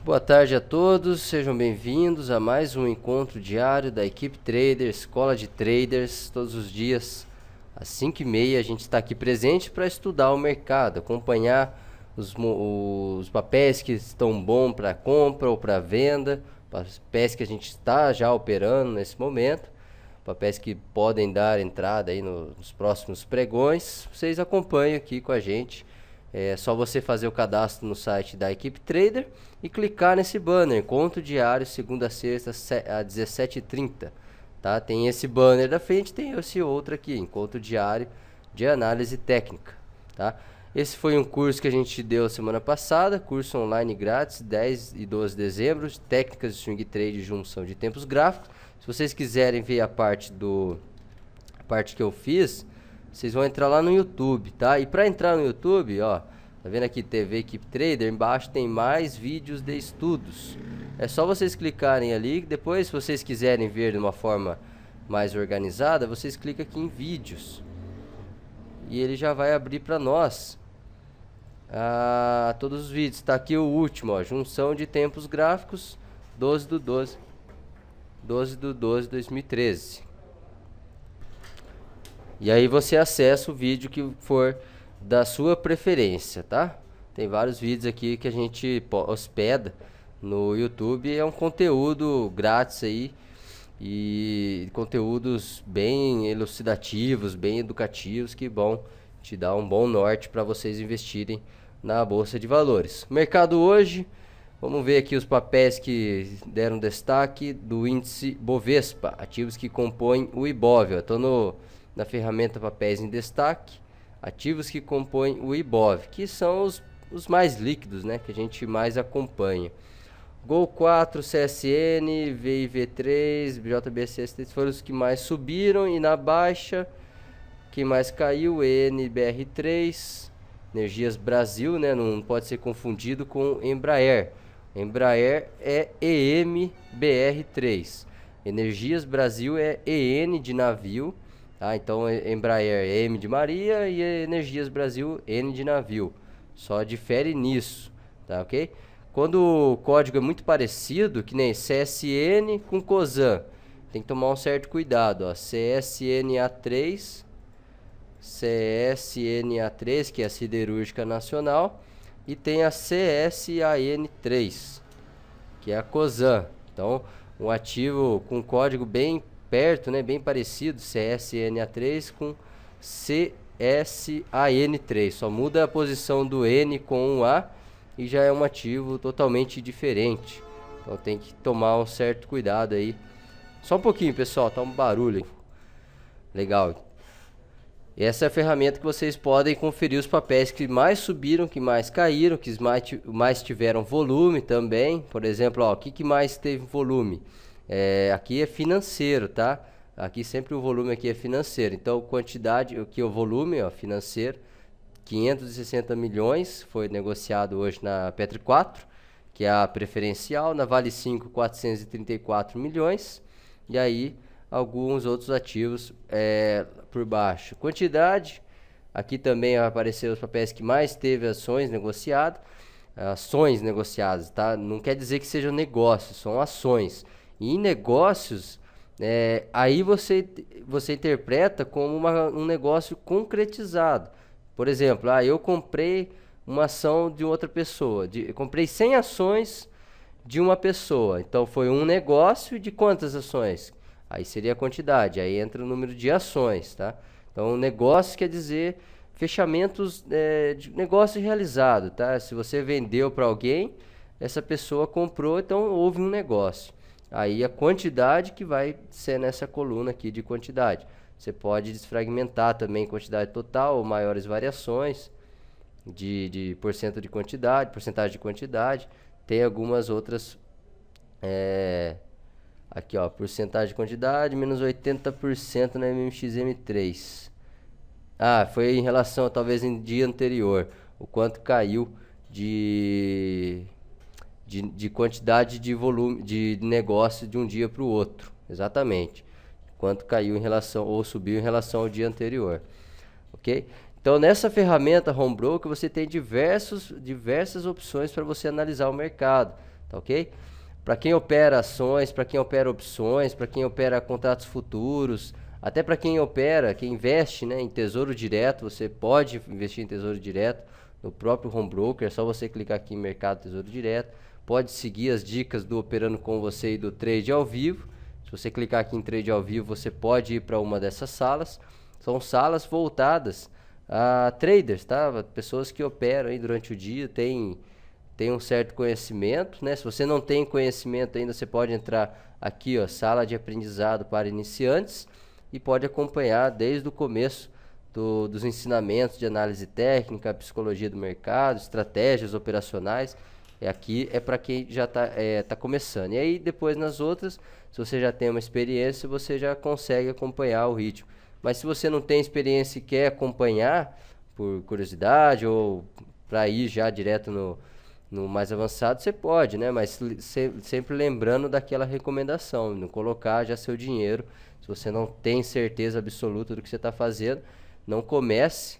Boa tarde a todos, sejam bem-vindos a mais um encontro diário da equipe Trader, Escola de Traders. Todos os dias às 5h30 a gente está aqui presente para estudar o mercado, acompanhar os papéis que estão bons para compra ou para venda, papéis que a gente está já operando nesse momento, papéis que podem dar entrada aí nos próximos pregões. Vocês acompanham aqui com a gente. É só você fazer o cadastro no site da equipe Trader e clicar nesse banner, encontro diário, segunda a sexta, às 17h30. Tá? Tem esse banner da frente, tem esse outro aqui, encontro diário de análise técnica. Tá? Esse foi um curso que a gente deu semana passada, curso online grátis, 10 e 12 de dezembro, técnicas de swing trade e junção de tempos gráficos. Se vocês quiserem ver a parte que eu fiz, vocês vão entrar lá no YouTube, tá? E para entrar no YouTube, ó, tá vendo aqui TV Equipe Trader? Embaixo tem mais vídeos de estudos. É só vocês clicarem ali, depois se vocês quiserem ver de uma forma mais organizada, vocês clicam aqui em vídeos. E ele já vai abrir para nós todos os vídeos. Tá aqui o último, ó, junção de tempos gráficos, 12 de 2013. E aí você acessa o vídeo que for da sua preferência, tá? Tem vários vídeos aqui que a gente hospeda no YouTube. É um conteúdo grátis aí. E conteúdos bem elucidativos, bem educativos, que bom te dar um bom norte para vocês investirem na Bolsa de Valores. Mercado hoje, vamos ver aqui os papéis que deram destaque do índice Bovespa, ativos que compõem o Ibov. Eu estou na ferramenta papéis em destaque, ativos que compõem o Ibov, que são os mais líquidos, né, que a gente mais acompanha. Gol 4, CSN, VIV3, JBS foram os que mais subiram, e na baixa, quem mais caiu? NBR3, Energias Brasil, né, não pode ser confundido com Embraer. Embraer é EMBR3, Energias Brasil é EN de navio. Então Embraer é M de Maria e Energias Brasil N de navio. Só difere nisso, tá ok? Quando o código é muito parecido, que nem CSN com COSAN, tem que tomar um certo cuidado, ó. CSNA3, que é a Siderúrgica Nacional, e tem a CSAN3, que é a COSAN. Então, um ativo com código bem perto, né, bem parecido, CSNA3 com CSAN3, só muda a posição do N com um A e já é um ativo totalmente diferente. Então tem que tomar um certo cuidado aí. Só um pouquinho, pessoal, tá um barulho aí. Legal. Essa é a ferramenta que vocês podem conferir os papéis que mais subiram, que mais caíram, que mais tiveram volume também. Por exemplo, ó, o que mais teve volume? Aqui é financeiro, tá? Aqui sempre o volume aqui é financeiro. Então, quantidade, aqui o volume, ó, financeiro, 560 milhões, foi negociado hoje na Petri 4, que é a preferencial, na Vale 5, 434 milhões, e aí alguns outros ativos por baixo. Quantidade, aqui também apareceram os papéis que mais teve ações negociadas, tá? Não quer dizer que sejam negócios, são ações. E em negócios, aí você interpreta como um negócio concretizado. Por exemplo, eu comprei uma ação de outra pessoa, eu comprei 100 ações de uma pessoa, então foi um negócio de quantas ações? Aí seria a quantidade, aí entra o número de ações, tá? Então, negócio quer dizer fechamentos de negócio realizado, tá? Se você vendeu para alguém, essa pessoa comprou, então houve um negócio. Aí a quantidade que vai ser nessa coluna aqui de quantidade. Você pode desfragmentar também quantidade total ou maiores variações de porcentagem de quantidade. Tem algumas outras, aqui ó, porcentagem de quantidade, menos 80% na MMXM3. Foi em relação, talvez em dia anterior, o quanto caiu de quantidade de volume de negócio de um dia para o outro, exatamente. Quanto caiu em relação ou subiu em relação ao dia anterior, ok? Então, nessa ferramenta Home Broker, você tem diversas opções para você analisar o mercado, tá ok? Para quem opera ações, para quem opera opções, para quem opera contratos futuros, até para quem investe, né, em tesouro direto, você pode investir em tesouro direto no próprio Home Broker, é só você clicar aqui em Mercado Tesouro Direto. Pode seguir as dicas do Operando com Você e do Trade ao Vivo. Se você clicar aqui em Trade ao Vivo, você pode ir para uma dessas salas. São salas voltadas a traders, tá? Pessoas que operam aí durante o dia, tem um certo conhecimento, né? Se você não tem conhecimento ainda, você pode entrar aqui, ó, sala de aprendizado para iniciantes, e pode acompanhar desde o começo dos ensinamentos de análise técnica, psicologia do mercado, estratégias operacionais. Aqui é para quem já tá começando. E aí depois nas outras, se você já tem uma experiência, você já consegue acompanhar o ritmo. Mas se você não tem experiência e quer acompanhar por curiosidade ou para ir já direto no mais avançado, você pode, né? Mas sempre lembrando daquela recomendação, não colocar já seu dinheiro. Se você não tem certeza absoluta do que você está fazendo, não comece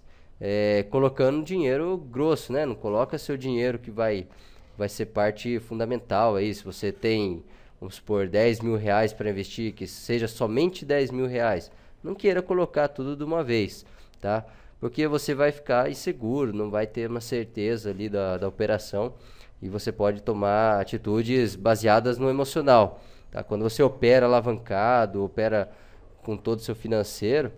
colocando dinheiro grosso, né? Não coloca seu dinheiro que vai ser parte fundamental aí. Se você tem, vamos supor, 10 mil reais para investir, que seja somente 10 mil reais. Não queira colocar tudo de uma vez, tá? Porque você vai ficar inseguro, não vai ter uma certeza ali da operação, e você pode tomar atitudes baseadas no emocional, tá? Quando você opera alavancado, opera com todo o seu financeiro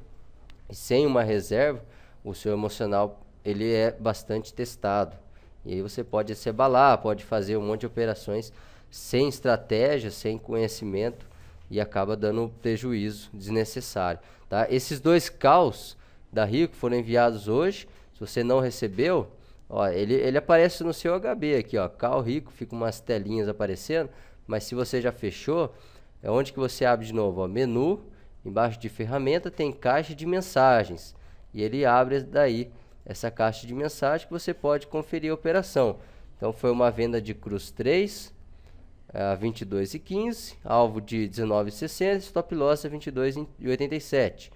e sem uma reserva, o seu emocional ele é bastante testado. E aí você pode se abalar, pode fazer um monte de operações sem estratégia, sem conhecimento, e acaba dando prejuízo desnecessário, tá? Esses 2 calls da Rico foram enviados hoje. Se você não recebeu, ó, ele aparece no seu HB aqui, ó, call Rico, fica umas telinhas aparecendo. Mas se você já fechou, é onde que você abre de novo, ó, menu, embaixo de ferramenta tem caixa de mensagens, e ele abre daí essa caixa de mensagem que você pode conferir a operação. Então foi uma venda de Cruz 3 a 22,15, alvo de 19,60, stop loss a 22,87.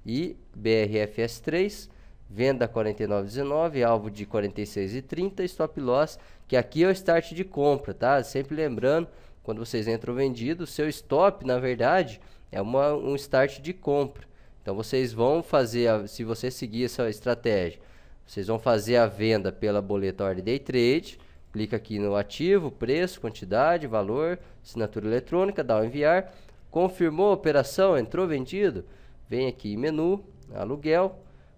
E BRFS 3, venda 49,19, alvo de 46,30, stop loss, que aqui é o start de compra, tá? Sempre lembrando, quando vocês entram vendido, o seu stop, na verdade, é um start de compra. Então vocês vão fazer, se você seguir essa estratégia, vocês vão fazer a venda pela boleta Ordem Day Trade. Clica aqui no ativo, preço, quantidade, valor, assinatura eletrônica, dá o enviar. Confirmou a operação, entrou vendido? Vem aqui em menu, aluguel,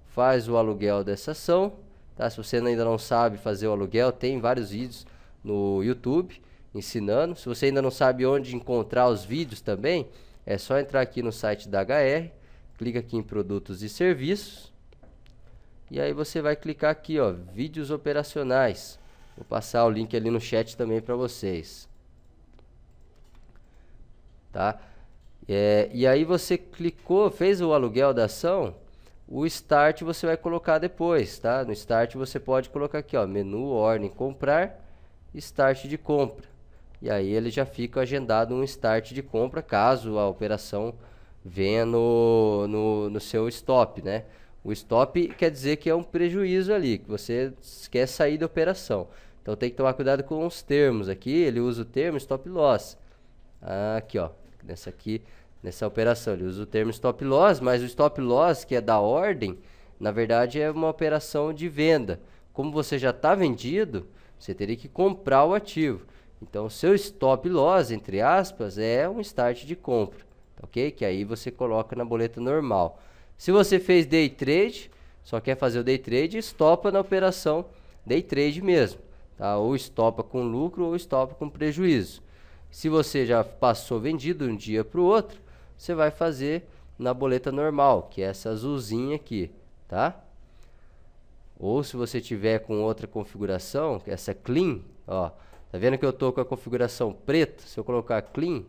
faz o aluguel dessa ação, tá? Se você ainda não sabe fazer o aluguel, tem vários vídeos no YouTube ensinando. Se você ainda não sabe onde encontrar os vídeos também, é só entrar aqui no site da HR, clica aqui em produtos e serviços, e aí você vai clicar aqui, ó, vídeos operacionais. Vou passar o link ali no chat também para vocês, tá? E aí você clicou, fez o aluguel da ação, o start você vai colocar depois, tá? No start você pode colocar aqui, ó, menu, ordem, comprar, start de compra. E aí ele já fica agendado um start de compra, caso a operação venha no seu stop, né? O stop quer dizer que é um prejuízo ali, que você quer sair da operação. Então tem que tomar cuidado com os termos aqui. Ele usa o termo stop loss. Aqui, ó, nessa operação ele usa o termo stop loss, mas o stop loss, que é da ordem, na verdade é uma operação de venda. Como você já está vendido, você teria que comprar o ativo. Então o seu stop loss, entre aspas, é um start de compra, ok? Que aí você coloca na boleta normal. Se você fez day trade, só quer fazer o day trade, estopa na operação day trade mesmo, tá? Ou estopa com lucro ou estopa com prejuízo. Se você já passou vendido de um dia para o outro, você vai fazer na boleta normal, que é essa azulzinha aqui, tá? Ou se você tiver com outra configuração, que é essa clean, ó, tá vendo que eu tô com a configuração preta? Se eu colocar clean,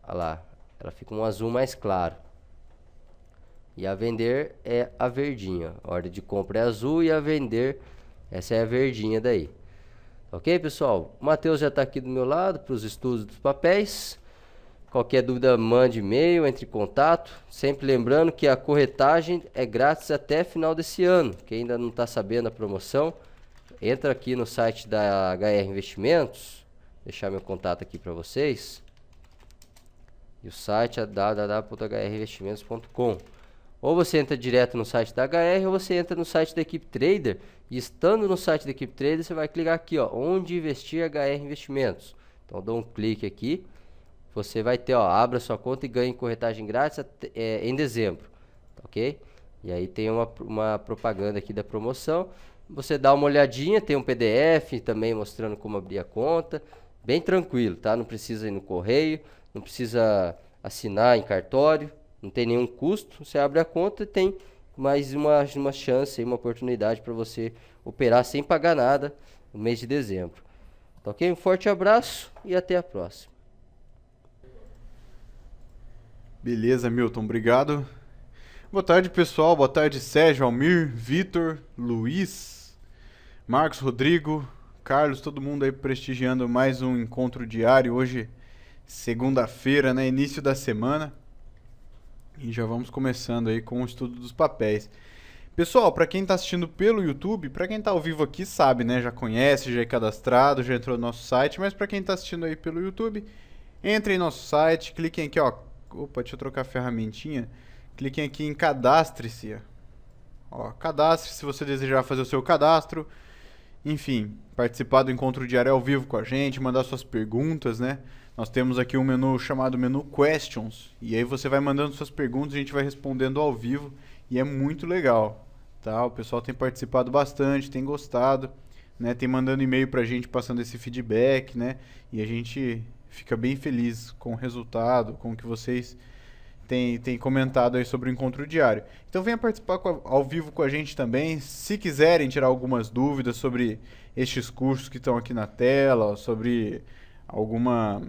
olha lá, ela fica um azul mais claro. E a vender é a verdinha. A ordem de compra é azul e a vender, essa é a verdinha daí. Ok, pessoal? O Matheus já está aqui do meu lado para os estudos dos papéis. Qualquer dúvida, mande e-mail, entre em contato. Sempre lembrando que a corretagem é grátis até final desse ano. Quem ainda não está sabendo a promoção, entra aqui no site da HR Investimentos. Vou deixar meu contato aqui para vocês. E o site é www.hrinvestimentos.com. Ou você entra direto no site da HR ou você entra no site da Equipe Trader. E estando no site da Equipe Trader, você vai clicar aqui, ó, onde investir HR Investimentos. Então, dá um clique aqui. Você vai ter, ó, abra sua conta e ganhe corretagem grátis em dezembro, ok? E aí tem uma propaganda aqui da promoção. Você dá uma olhadinha, tem um PDF também mostrando como abrir a conta. Bem tranquilo, tá? Não precisa ir no correio, não precisa assinar em cartório, não tem nenhum custo. Você abre a conta e tem mais uma chance, uma oportunidade para você operar sem pagar nada no mês de dezembro. Tá ok? Um forte abraço e até a próxima. Beleza, Milton, obrigado. Boa tarde, pessoal. Boa tarde, Sérgio, Almir, Vitor, Luiz, Marcos, Rodrigo, Carlos, todo mundo aí prestigiando mais um encontro diário. Hoje, segunda-feira, né? Início da semana. E já vamos começando aí com o estudo dos papéis. Pessoal, para quem está assistindo pelo YouTube, para quem está ao vivo aqui sabe, né? Já conhece, já é cadastrado, já entrou no nosso site. Mas para quem está assistindo aí pelo YouTube, entre em nosso site, cliquem aqui, ó. Opa, deixa eu trocar a ferramentinha. Cliquem aqui em cadastre-se. Ó, cadastre se você desejar fazer o seu cadastro. Enfim, participar do encontro diário ao vivo com a gente, mandar suas perguntas, né? Nós temos aqui um menu chamado menu Questions. E aí você vai mandando suas perguntas e a gente vai respondendo ao vivo. E é muito legal, tá? O pessoal tem participado bastante, tem gostado, né? Tem mandando e-mail pra gente passando esse feedback, né? E a gente fica bem feliz com o resultado, com o que vocês têm comentado aí sobre o encontro diário. Então venha participar ao vivo com a gente também. Se quiserem tirar algumas dúvidas sobre estes cursos que estão aqui na tela, sobre alguma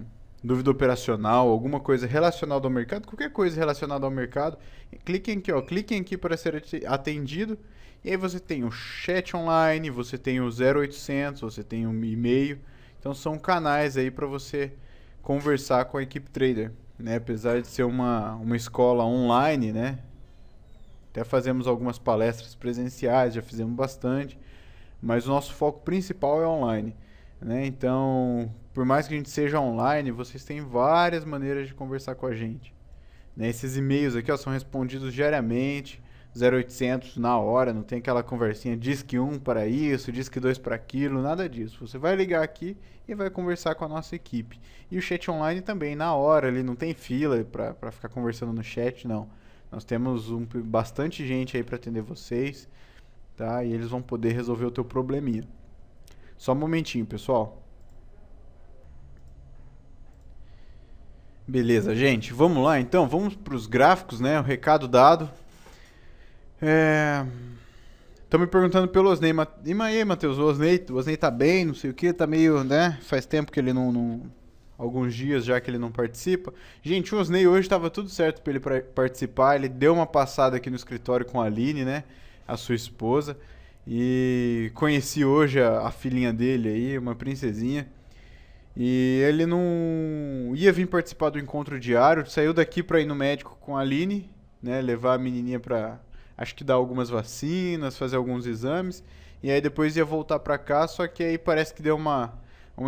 dúvida operacional, alguma coisa relacionada ao mercado, qualquer coisa relacionada ao mercado, cliquem aqui, ó, cliquem aqui para ser atendido. E aí você tem o chat online, você tem o 0800, você tem o e-mail. Então são canais aí para você conversar com a equipe trader, né? Apesar de ser uma escola online, né? Até fazemos algumas palestras presenciais, já fizemos bastante, mas o nosso foco principal é online, né? Então, por mais que a gente seja online, vocês têm várias maneiras de conversar com a gente, né? Esses e-mails aqui, ó, são respondidos diariamente, 0800 na hora, não tem aquela conversinha, diz que 1 para isso, diz que 2 para aquilo, nada disso. Você vai ligar aqui e vai conversar com a nossa equipe. E o chat online também, na hora, ali não tem fila para ficar conversando no chat, não. Nós temos bastante gente aí para atender vocês, tá? E eles vão poder resolver o teu probleminha. Só um momentinho, pessoal. Beleza, gente, vamos lá então, vamos para os gráficos, né? O recado dado. Estão me perguntando pelo Osnei. E aí, Matheus, o Osnei tá bem, não sei o que, tá meio, né? Faz tempo que ele não alguns dias já que ele não participa. Gente, o Osnei hoje estava tudo certo para ele participar. Ele deu uma passada aqui no escritório com a Aline, né? A sua esposa. E conheci hoje a filhinha dele aí, uma princesinha. E ele não ia vir participar do encontro diário. Saiu daqui para ir no médico com a Aline, né? Levar a menininha para... acho que dar algumas vacinas, fazer alguns exames, e aí depois ia voltar pra cá, só que aí parece que deu uma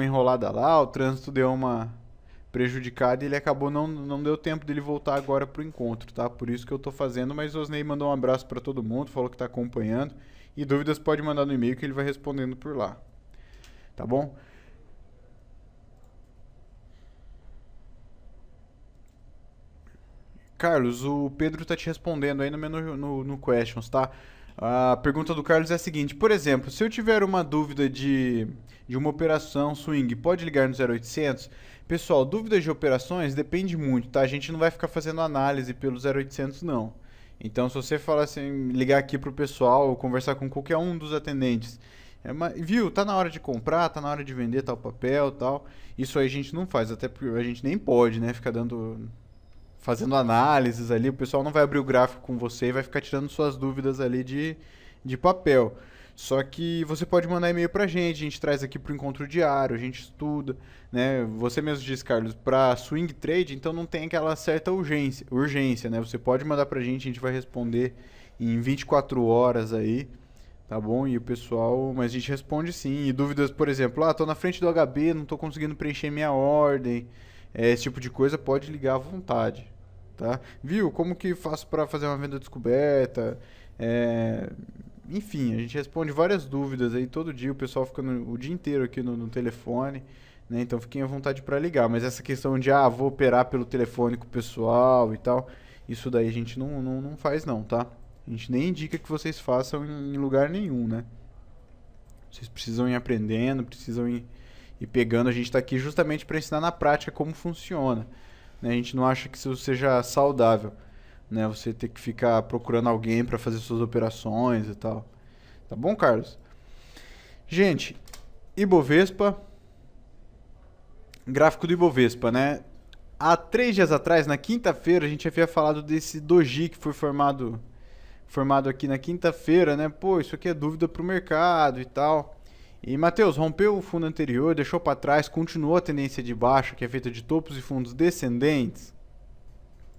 enrolada lá, o trânsito deu uma prejudicada e ele acabou, não deu tempo dele voltar agora pro encontro, tá? Por isso que eu tô fazendo, mas o Osnei mandou um abraço pra todo mundo, falou que tá acompanhando, e dúvidas pode mandar no e-mail que ele vai respondendo por lá, tá bom? Carlos, o Pedro tá te respondendo aí no menu no Questions, tá? A pergunta do Carlos é a seguinte: por exemplo, se eu tiver uma dúvida de uma operação swing, pode ligar no 0800? Pessoal, dúvidas de operações depende muito, tá? A gente não vai ficar fazendo análise pelo 0800, não. Então, se você falar assim, ligar aqui pro pessoal ou conversar com qualquer um dos atendentes, viu, tá na hora de comprar, tá na hora de vender tal papel, tal. Isso aí a gente não faz, até porque a gente nem pode, né? Ficar fazendo análises ali, o pessoal não vai abrir o gráfico com você e vai ficar tirando suas dúvidas ali de papel. Só que você pode mandar e-mail pra gente, a gente traz aqui pro encontro diário, a gente estuda, né? Você mesmo disse, Carlos, pra swing trade, então não tem aquela certa urgência, né? Você pode mandar pra gente, a gente vai responder em 24 horas aí, tá bom? E o pessoal, mas a gente responde sim. E dúvidas, por exemplo, tô na frente do HB, não tô conseguindo preencher minha ordem, esse tipo de coisa, pode ligar à vontade, tá? Viu? Como que faço para fazer uma venda descoberta? Enfim, a gente responde várias dúvidas aí todo dia, o pessoal fica o dia inteiro aqui no telefone, né? Então fiquem à vontade para ligar. Mas essa questão de, vou operar pelo telefone com o pessoal e tal, isso daí a gente não faz não, tá? A gente nem indica que vocês façam em lugar nenhum, né? Vocês precisam ir aprendendo, precisam ir pegando. A gente está aqui justamente para ensinar na prática como funciona, né? A gente não acha que isso seja saudável, né? Você ter que ficar procurando alguém para fazer suas operações e tal. Tá bom, Carlos? Gente, Ibovespa, gráfico do Ibovespa, né? Há 3 dias atrás, na quinta-feira, a gente havia falado desse doji que foi formado aqui na quinta-feira, né? Pô, isso aqui é dúvida pro mercado e tal. E, Matheus, rompeu o fundo anterior, deixou para trás, continuou a tendência de baixa, que é feita de topos e fundos descendentes,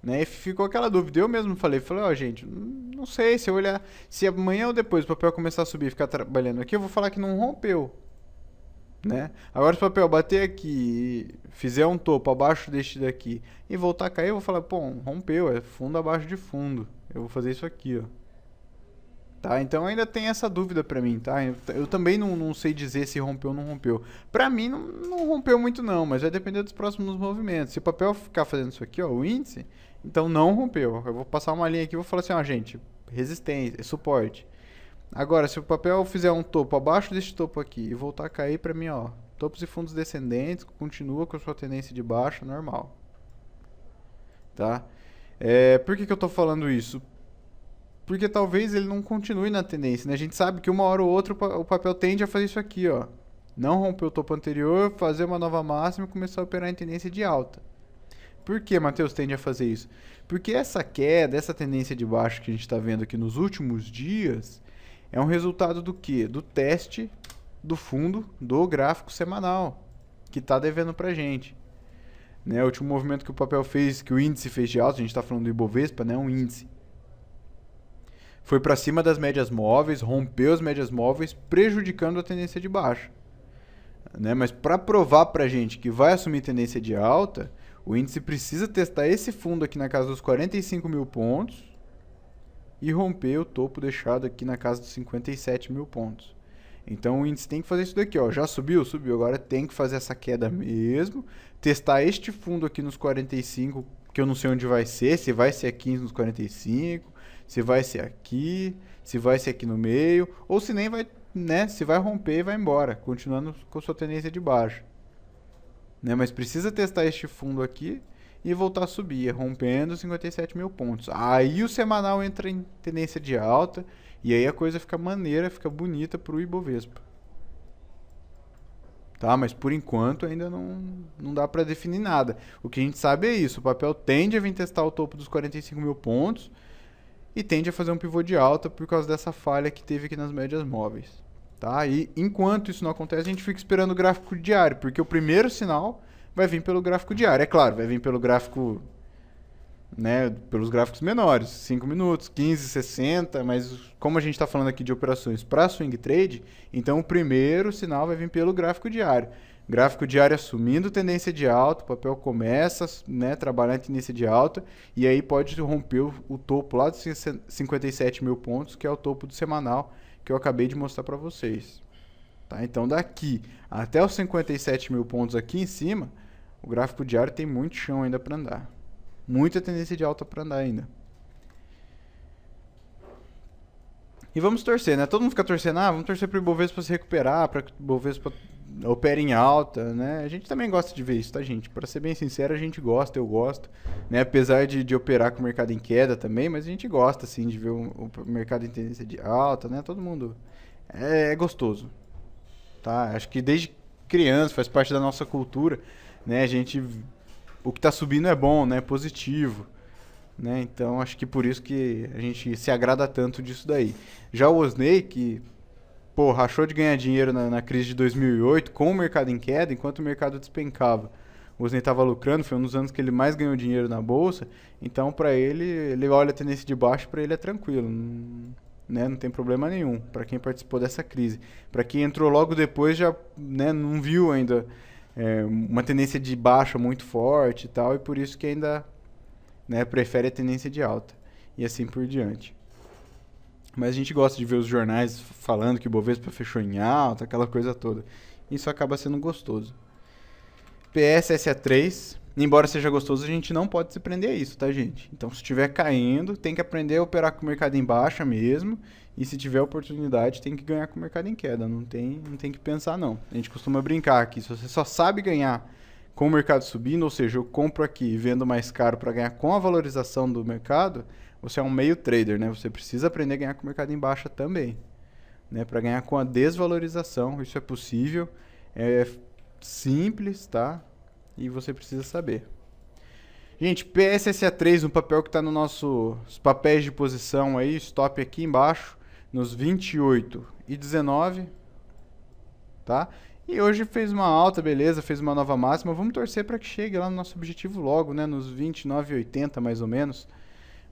né? E ficou aquela dúvida. Eu mesmo falei, gente, não sei, se eu olhar, se amanhã ou depois o papel começar a subir e ficar trabalhando aqui, eu vou falar que não rompeu, né? Agora se o papel bater aqui e fizer um topo abaixo deste daqui e voltar a cair, eu vou falar, pô, rompeu, é fundo abaixo de fundo. Eu vou fazer isso aqui, ó. Tá? Então ainda tem essa dúvida pra mim, tá? Eu também não sei dizer se rompeu ou não rompeu. Pra mim não rompeu muito não, mas vai depender dos próximos movimentos. Se o papel ficar fazendo isso aqui, ó, o índice, então não rompeu. Eu vou passar uma linha aqui e vou falar assim, gente, resistência, suporte. Agora, se o papel fizer um topo abaixo deste topo aqui e voltar a cair pra mim, ó, topos e fundos descendentes, continua com a sua tendência de baixa normal. Tá? Por que eu tô falando isso? Porque talvez ele não continue na tendência, né? A gente sabe que uma hora ou outra o papel tende a fazer isso aqui, ó. Não romper o topo anterior, fazer uma nova máxima e começar a operar em tendência de alta. Por que, Matheus, tende a fazer isso? Porque essa queda, essa tendência de baixo que a gente está vendo aqui nos últimos dias, é um resultado do quê? Do teste do fundo do gráfico semanal, que está devendo pra gente. Né? O último movimento que o papel fez, que o índice fez de alta, a gente está falando do Ibovespa, né? Um índice. Foi para cima das médias móveis, rompeu as médias móveis, prejudicando a tendência de baixa. Né? Mas para provar para a gente que vai assumir tendência de alta, o índice precisa testar esse fundo aqui na casa dos 45 mil pontos e romper o topo deixado aqui na casa dos 57 mil pontos. Então o índice tem que fazer isso daqui, ó. Já subiu? Subiu. Agora tem que fazer essa queda mesmo, testar este fundo aqui nos 45, que eu não sei onde vai ser, se vai ser aqui nos 45, se vai ser aqui, se vai ser aqui no meio, ou se nem vai, né, se vai romper e vai embora, continuando com sua tendência de baixa. Né, mas precisa testar este fundo aqui e voltar a subir, rompendo 57 mil pontos. Aí o semanal entra em tendência de alta e aí a coisa fica maneira, fica bonita para o Ibovespa. Tá, mas por enquanto ainda não dá para definir nada. O que a gente sabe é isso, o papel tende a vir testar o topo dos 45 mil pontos, e tende a fazer um pivô de alta por causa dessa falha que teve aqui nas médias móveis. Tá? E enquanto isso não acontece, a gente fica esperando o gráfico diário, porque o primeiro sinal vai vir pelo gráfico diário. É claro, vai vir pelo gráfico, né, pelos gráficos menores, 5 minutos, 15, 60, mas como a gente está falando aqui de operações para swing trade, então o primeiro sinal vai vir pelo gráfico diário. Gráfico diário assumindo tendência de alta, o papel começa, né, trabalhar em tendência de alta e aí pode romper o topo lá dos 57 mil pontos, que é o topo do semanal que eu acabei de mostrar para vocês. Tá? Então daqui até os 57 mil pontos aqui em cima, o gráfico diário tem muito chão ainda para andar. Muita tendência de alta para andar ainda. E vamos torcer, né? Todo mundo fica torcendo, vamos torcer para o Ibovespa se recuperar, para que o Ibovespa opera em alta, né? A gente também gosta de ver isso, tá, gente? Para ser bem sincero, a gente gosta, eu gosto, né? Apesar de operar com o mercado em queda também, mas a gente gosta, assim, de ver o mercado em tendência de alta, né? Todo mundo é gostoso, tá? Acho que desde criança faz parte da nossa cultura, né? O que tá subindo é bom, né? Positivo, né? Então acho que por isso que a gente se agrada tanto disso daí. Já o Osney, que pô, rachou de ganhar dinheiro na crise de 2008 com o mercado em queda, enquanto o mercado despencava. O Wozniak estava lucrando, foi um dos anos que ele mais ganhou dinheiro na bolsa, então para ele olha a tendência de baixo, para ele é tranquilo, né, não tem problema nenhum, para quem participou dessa crise. Para quem entrou logo depois já, né, não viu ainda uma tendência de baixa muito forte e tal, e por isso que ainda, né, prefere a tendência de alta, e assim por diante. Mas a gente gosta de ver os jornais falando que o Bovespa fechou em alta, aquela coisa toda. Isso acaba sendo gostoso. PSSA3, embora seja gostoso, a gente não pode se prender a isso, tá, gente? Então, se estiver caindo, tem que aprender a operar com o mercado em baixa mesmo. E se tiver oportunidade, tem que ganhar com o mercado em queda. Não tem que pensar, não. A gente costuma brincar aqui. Se você só sabe ganhar com o mercado subindo, ou seja, eu compro aqui e vendo mais caro para ganhar com a valorização do mercado, você é um meio trader, né? Você precisa aprender a ganhar com o mercado em baixa também, né? Para ganhar com a desvalorização, isso é possível. É simples, tá? E você precisa saber. Gente, PSSA3, um papel que está nos nossos papéis de posição aí, stop aqui embaixo, nos 28 e 19, tá? E hoje fez uma alta, beleza, fez uma nova máxima. Vamos torcer para que chegue lá no nosso objetivo logo, né? Nos 29,80 mais ou menos.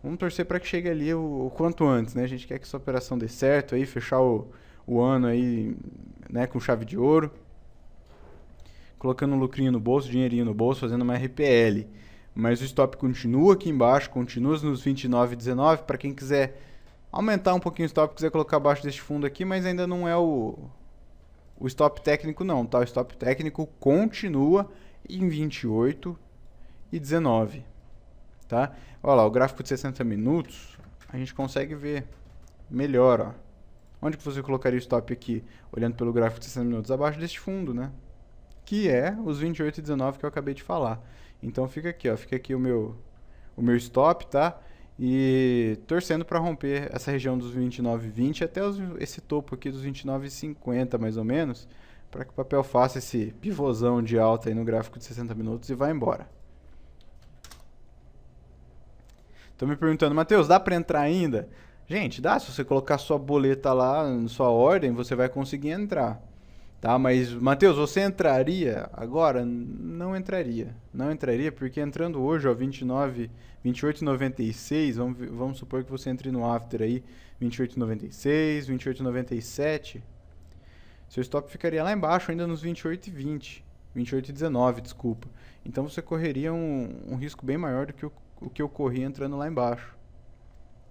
Vamos torcer para que chegue ali o quanto antes, né? A gente quer que essa operação dê certo aí, fechar o ano aí, né, com chave de ouro. Colocando um lucrinho no bolso, dinheirinho no bolso, fazendo uma RPL. Mas o stop continua aqui embaixo, continua nos 29,19. Para quem quiser aumentar um pouquinho o stop, quiser colocar abaixo deste fundo aqui, mas ainda não é o stop técnico não, tá? O stop técnico continua em 28,19, tá? Olha lá, o gráfico de 60 minutos, a gente consegue ver melhor, ó. Onde que você colocaria o stop aqui? Olhando pelo gráfico de 60 minutos, abaixo deste fundo, né? Que é os 28,19 que eu acabei de falar. Então fica aqui, ó, fica aqui o meu stop, tá? E torcendo para romper essa região dos 29,20 até esse topo aqui dos 29,50 mais ou menos, para que o papel faça esse pivôzão de alta aí no gráfico de 60 minutos e vá embora. Estão me perguntando, Matheus, dá para entrar ainda? Gente, dá, se você colocar sua boleta lá, na sua ordem, você vai conseguir entrar. Tá, mas, Matheus, você entraria agora? Não entraria. Não entraria porque entrando hoje, ó, 28,96, vamos supor que você entre no after aí, 28,96, 28,97. Seu stop ficaria lá embaixo, ainda nos 28,20, 28,19, desculpa. Então você correria um risco bem maior do que o que eu corri entrando lá embaixo.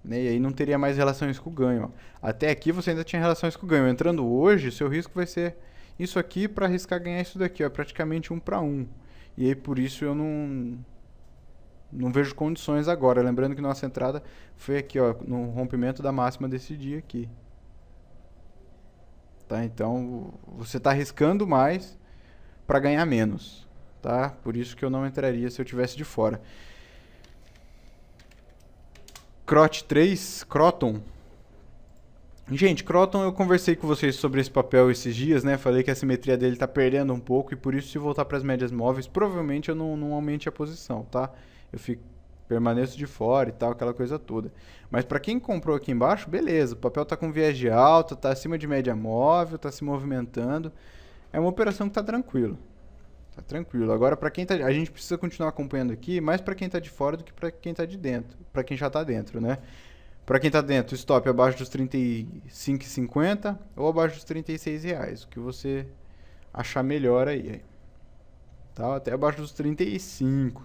Né? E aí não teria mais relações com o ganho. Ó. Até aqui você ainda tinha relações com o ganho. Entrando hoje, seu risco vai ser isso aqui para arriscar ganhar isso daqui, ó, praticamente 1 para 1. E aí por isso eu não vejo condições agora. Lembrando que nossa entrada foi aqui, ó, no rompimento da máxima desse dia aqui. Tá? Então você está arriscando mais para ganhar menos, tá? Por isso que eu não entraria se eu tivesse de fora. Croton. Gente, Croton, eu conversei com vocês sobre esse papel esses dias, né? Falei que a simetria dele tá perdendo um pouco e por isso, se voltar para as médias móveis, provavelmente eu não aumente a posição, tá? Eu permaneço de fora e tal, aquela coisa toda. Mas para quem comprou aqui embaixo, beleza. O papel tá com viés de alta, tá acima de média móvel, tá se movimentando. É uma operação que tá tranquilo. Tá tranquilo. Agora, para quem tá, a gente precisa continuar acompanhando aqui, mais para quem tá de fora do que para quem tá de dentro, para quem já tá dentro, né? Para quem está dentro, stop abaixo dos R$ 35,50 ou abaixo dos R$ 36,00, o que você achar melhor aí. Tá? Até abaixo dos 35.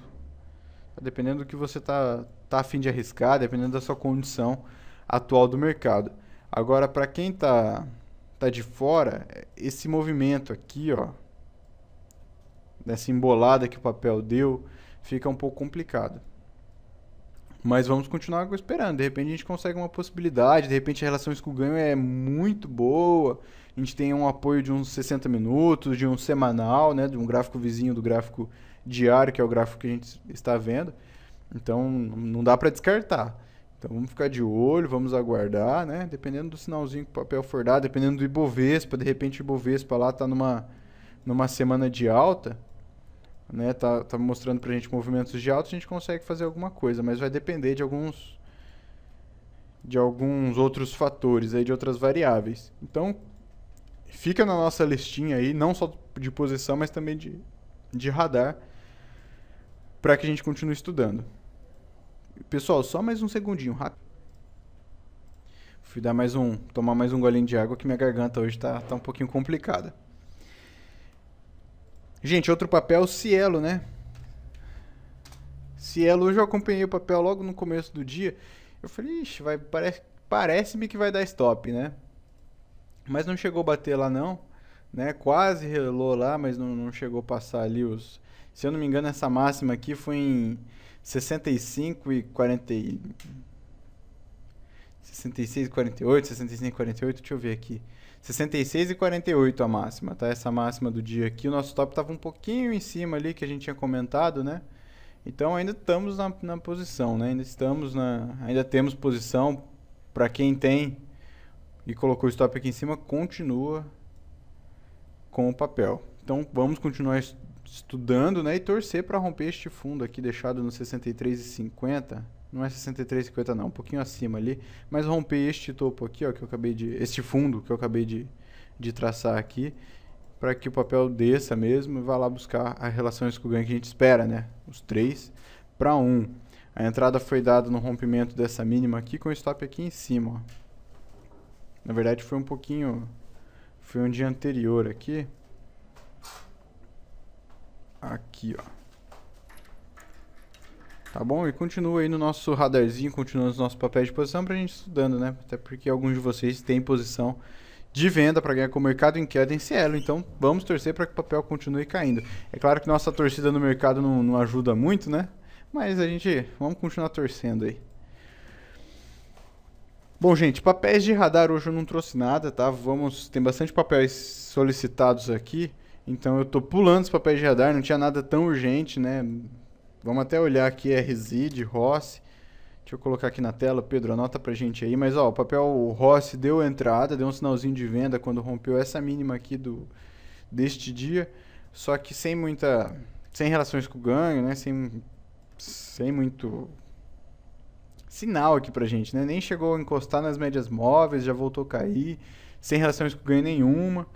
Dependendo do que você tá a fim de arriscar, dependendo da sua condição atual do mercado. Agora, para quem tá de fora, esse movimento aqui, ó, dessa embolada que o papel deu, fica um pouco complicado. Mas vamos continuar esperando. De repente a gente consegue uma possibilidade. De repente a relação risco-ganho é muito boa. A gente tem um apoio de uns 60 minutos, de um semanal, né? De um gráfico vizinho do gráfico diário, que é o gráfico que a gente está vendo. Então não dá para descartar. Então vamos ficar de olho, vamos aguardar, né? Dependendo do sinalzinho que o papel for dar, dependendo do Ibovespa. De repente o Ibovespa lá está numa semana de alta. Né, tá mostrando pra gente movimentos de alta, a gente consegue fazer alguma coisa, mas vai depender de alguns outros fatores aí, de outras variáveis. Então, fica na nossa listinha aí, não só de posição, mas também de radar, para que a gente continue estudando. Pessoal, só mais um segundinho, rápido. Fui tomar mais um golinho de água que minha garganta hoje tá um pouquinho complicada. Gente, outro papel, Cielo, né? Cielo, hoje eu acompanhei o papel logo no começo do dia. Eu falei, ixi, parece-me que vai dar stop, né? Mas não chegou a bater lá não, né? Quase relou lá, mas não chegou a passar ali os... Se eu não me engano, essa máxima aqui foi em 65 e 40... 66 e 48, 65 e 48, deixa eu ver aqui. 66 e 48 a máxima, tá? Essa máxima do dia aqui. O nosso top estava um pouquinho em cima ali, que a gente tinha comentado, né? Então ainda estamos na posição, né? Ainda temos posição. Para quem tem e colocou o stop aqui em cima, continua com o papel. Então vamos continuar estudando, né? E torcer para romper este fundo aqui deixado no 63,50. Não é 63,50 não, um pouquinho acima ali, mas romper este topo aqui, ó, este fundo que eu acabei de traçar aqui, para que o papel desça mesmo e vá lá buscar as relações com o ganho que a gente espera, né? Os 3 para 1. A entrada foi dada no rompimento dessa mínima aqui com o stop aqui em cima, ó. Na verdade foi um dia anterior aqui. Aqui, ó. Tá bom? E continua aí no nosso radarzinho, continua nos nossos papéis de posição pra gente estudando, né? Até porque alguns de vocês têm posição de venda para ganhar com o mercado em queda em Cielo. Então vamos torcer para que o papel continue caindo. É claro que nossa torcida no mercado não ajuda muito, né? Mas vamos continuar torcendo aí. Bom, gente, papéis de radar hoje eu não trouxe nada, tá? Tem bastante papéis solicitados aqui. Então eu tô pulando os papéis de radar, não tinha nada tão urgente, né? Vamos até olhar aqui, RZID, Rossi. Deixa eu colocar aqui na tela, Pedro, anota pra gente aí. Mas ó, o papel Rossi deu entrada, deu um sinalzinho de venda quando rompeu essa mínima aqui deste dia. Só que sem relações com o ganho, né? Sem muito sinal aqui pra gente, né? Nem chegou a encostar nas médias móveis, já voltou a cair. Sem relações com ganho nenhuma.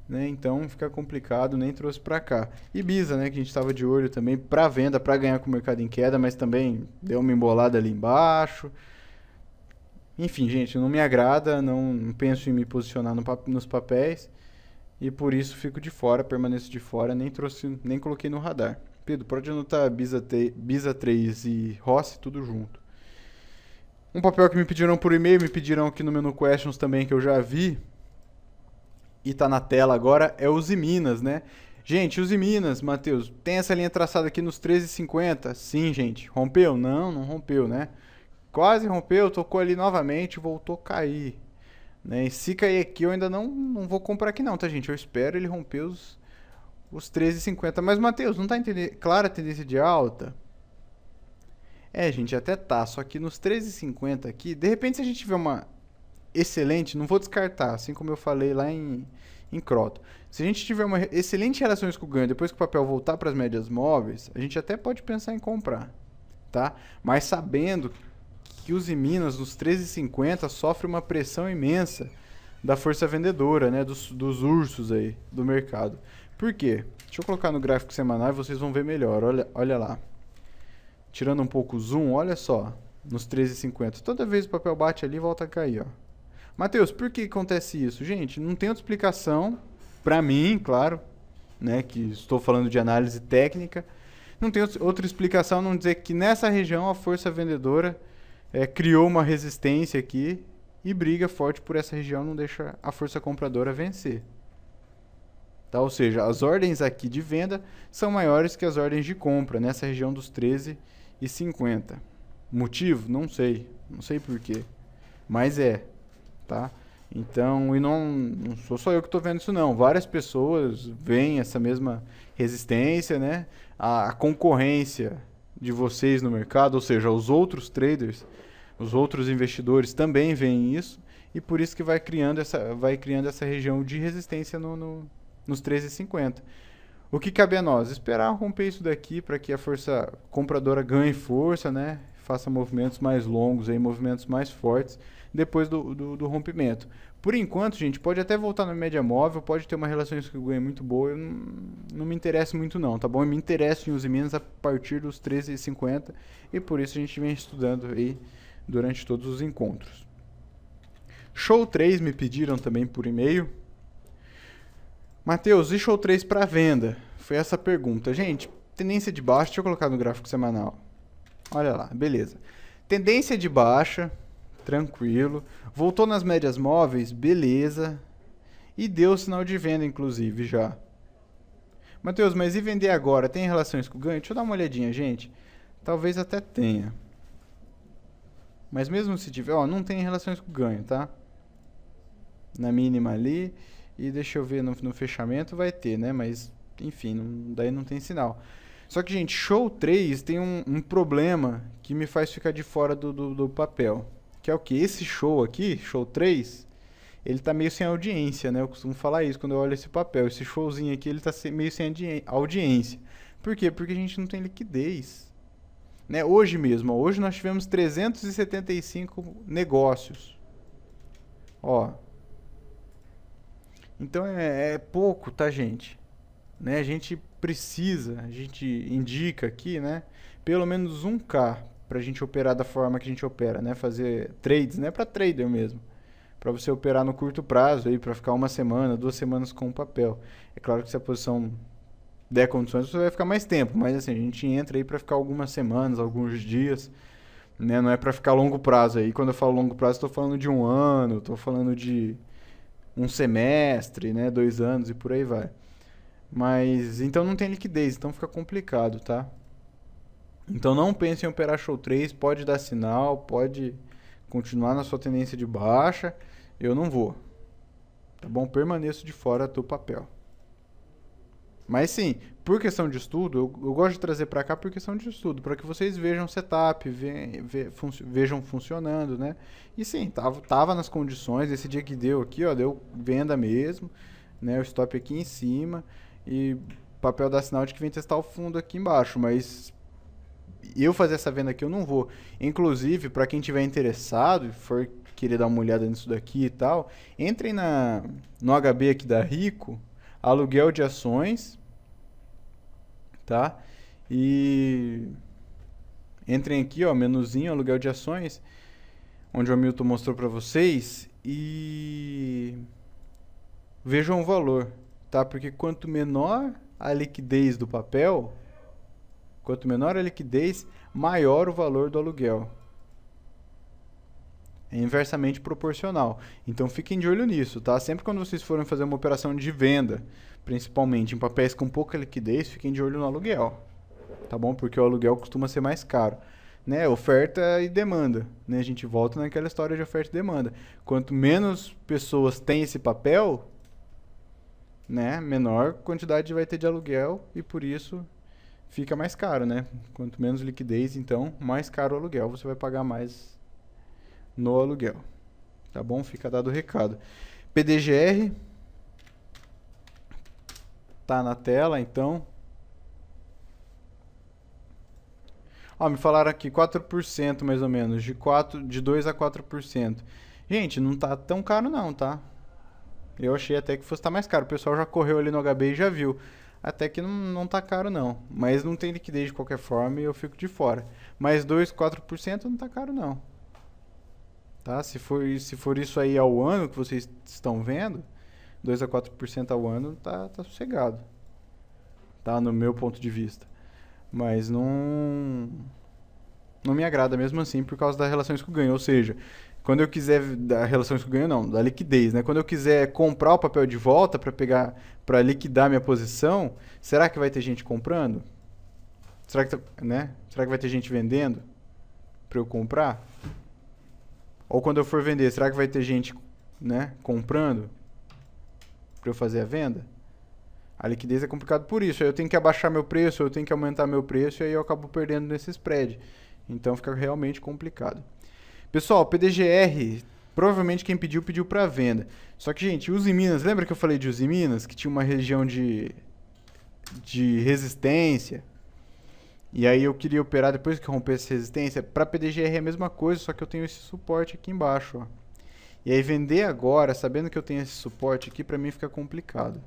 Né? Então fica complicado, nem trouxe para cá. Ibiza, né, que a gente estava de olho também para venda, para ganhar com o mercado em queda, mas também deu uma embolada ali embaixo. Enfim, gente, não me agrada, não penso em me posicionar nos papéis e por isso fico de fora, permaneço de fora, nem coloquei no radar. Pedro, pode anotar Bisa 3 e Rossi, tudo junto. Um papel que me pediram por e-mail, me pediram aqui no menu questions também, que eu já vi, e tá na tela agora, é os Minas, né? Gente, os Minas, Matheus, tem essa linha traçada aqui nos 13,50? Sim, gente. Rompeu? Não rompeu, né? Quase rompeu, tocou ali novamente, voltou a cair. Né? E se cair aqui, eu ainda não vou comprar aqui não, tá, gente? Eu espero ele romper os 13,50. Mas, Matheus, não tá clara a tendência de alta? É, gente, até tá. Só que nos 13,50 aqui, de repente, se a gente tiver uma excelente, não vou descartar, assim como eu falei lá em Croto. Se a gente tiver uma excelente relações com o ganho, depois que o papel voltar para as médias móveis, a gente até pode pensar em comprar, tá? Mas sabendo que os Minas nos 13,50 sofrem uma pressão imensa da força vendedora, né, dos ursos aí do mercado. Por quê? Deixa eu colocar no gráfico semanal e vocês vão ver melhor. Olha lá. Tirando um pouco o zoom, olha só, nos 13,50. Toda vez o papel bate ali, volta a cair, ó. Matheus, por que acontece isso? Gente, não tem outra explicação, para mim, claro, né, que estou falando de análise técnica, não tem outra explicação a não dizer que nessa região a força vendedora criou uma resistência aqui e briga forte por essa região, não deixa a força compradora vencer. Tá? Ou seja, as ordens aqui de venda são maiores que as ordens de compra, nessa região dos 13,50. Motivo? Não sei por quê, mas tá? Então, e não sou só eu que estou vendo isso não, várias pessoas veem essa mesma resistência, né? A concorrência de vocês no mercado, ou seja, os outros traders, os outros investidores também veem isso, e por isso que vai criando essa região de resistência nos 13,50. O que cabe a nós? Esperar romper isso daqui para que a força compradora ganhe força, né? faça movimentos mais longos, aí, movimentos mais fortes depois do rompimento. Por enquanto, gente, pode até voltar na média móvel, pode ter uma relação risco-ganho muito boa, eu não me interessa muito não, tá bom? Eu me interesso em Uzi Minas a partir dos 13,50 e por isso a gente vem estudando aí durante todos os encontros. Show 3 me pediram também por e-mail. Matheus, e Show 3 para venda? Foi essa a pergunta. Gente, tendência de baixa, deixa eu colocar no gráfico semanal. Olha lá, beleza. Tendência de baixa, tranquilo. Voltou nas médias móveis, beleza. E deu sinal de venda, inclusive, já. Matheus, mas e vender agora? Tem relações com o ganho? Deixa eu dar uma olhadinha, gente. Talvez até tenha. Mas mesmo se tiver, ó, não tem relações com o ganho, tá? Na mínima ali. E deixa eu ver no fechamento, vai ter, né? Mas, enfim, daí não tem sinal. Só que, gente, Show 3 tem um problema que me faz ficar de fora do papel. Que é o que? Esse show aqui, Show 3, ele tá meio sem audiência, né? Eu costumo falar isso quando eu olho esse papel. Esse showzinho aqui, ele tá meio sem audiência. Por quê? Porque a gente não tem liquidez. Né? Hoje mesmo, ó, hoje nós tivemos 375 negócios. Ó. Então é pouco, tá, gente? Né? A gente indica aqui, né? Pelo menos 1K pra gente operar da forma que a gente opera, né? Fazer trades, né? Pra trader mesmo. Pra você operar no curto prazo aí, pra ficar 1 semana, 2 semanas com o papel. É claro que se a posição der condições, você vai ficar mais tempo, mas assim, a gente entra aí pra ficar algumas semanas, alguns dias, né? Não é pra ficar longo prazo aí. Quando eu falo longo prazo, tô falando de 1 ano, tô falando de 1 semestre, né? 2 anos e por aí vai. Mas, então não tem liquidez, então fica complicado, tá? Então não pense em operar Show 3, pode dar sinal, pode continuar na sua tendência de baixa, eu não vou. Tá bom? Permaneço de fora do papel. Mas sim, por questão de estudo, eu gosto de trazer para cá por questão de estudo, para que vocês vejam o setup, vejam funcionando, né? E sim, tava nas condições, esse dia que deu aqui, ó, deu venda mesmo, né? O stop aqui em cima e papel dá sinal de que vem testar o fundo aqui embaixo, mas eu fazer essa venda aqui eu não vou. Inclusive, para quem tiver interessado e for querer dar uma olhada nisso daqui e tal, entrem no HB aqui da Rico, aluguel de ações, tá? E entrem aqui, ó, menuzinho, aluguel de ações, onde o Hamilton mostrou para vocês e vejam o valor, tá? Porque quanto menor a liquidez do papel, quanto menor a liquidez, maior o valor do aluguel. É inversamente proporcional. Então fiquem de olho nisso, tá? Sempre quando vocês forem fazer uma operação de venda, principalmente em papéis com pouca liquidez, fiquem de olho no aluguel. Tá bom? Porque o aluguel costuma ser mais caro. Né? Oferta e demanda. Né? A gente volta naquela história de oferta e demanda. Quanto menos pessoas têm esse papel, né, menor quantidade vai ter de aluguel e por isso fica mais caro, né? Quanto menos liquidez, então, mais caro o aluguel, você vai pagar mais no aluguel. Tá bom? Fica dado o recado. PDGR tá na tela, então. Ó, me falaram aqui 4% mais ou menos, de 2 a 4%. Gente, não tá tão caro não, tá? Eu achei até que fosse estar mais caro. O pessoal já correu ali no HB e já viu. Até que não tá caro não. Mas não tem liquidez de qualquer forma e eu fico de fora. Mas 2, 4% não tá caro não. Tá? Se for isso aí ao ano que vocês estão vendo, 2 a 4% ao ano tá sossegado. Tá? No meu ponto de vista. Mas não me agrada mesmo assim por causa das relações com o ganho. Ou seja, quando eu quiser da relações com o ganho, não, da liquidez, né? Quando eu quiser comprar o papel de volta para liquidar minha posição, será que vai ter gente comprando? Será que vai ter gente vendendo para eu comprar? Ou quando eu for vender, será que vai ter gente, né, comprando para eu fazer a venda? A liquidez é complicado por isso. Aí eu tenho que abaixar meu preço, eu tenho que aumentar meu preço e aí eu acabo perdendo nesse spread. Então fica realmente complicado. Pessoal, PDGR, provavelmente quem pediu para venda. Só que, gente, Uzi Minas, lembra que eu falei de Uzi Minas? Que tinha uma região de resistência. E aí eu queria operar depois que romper essa resistência. Para PDGR é a mesma coisa, só que eu tenho esse suporte aqui embaixo, ó. E aí vender agora, sabendo que eu tenho esse suporte aqui, para mim fica complicado.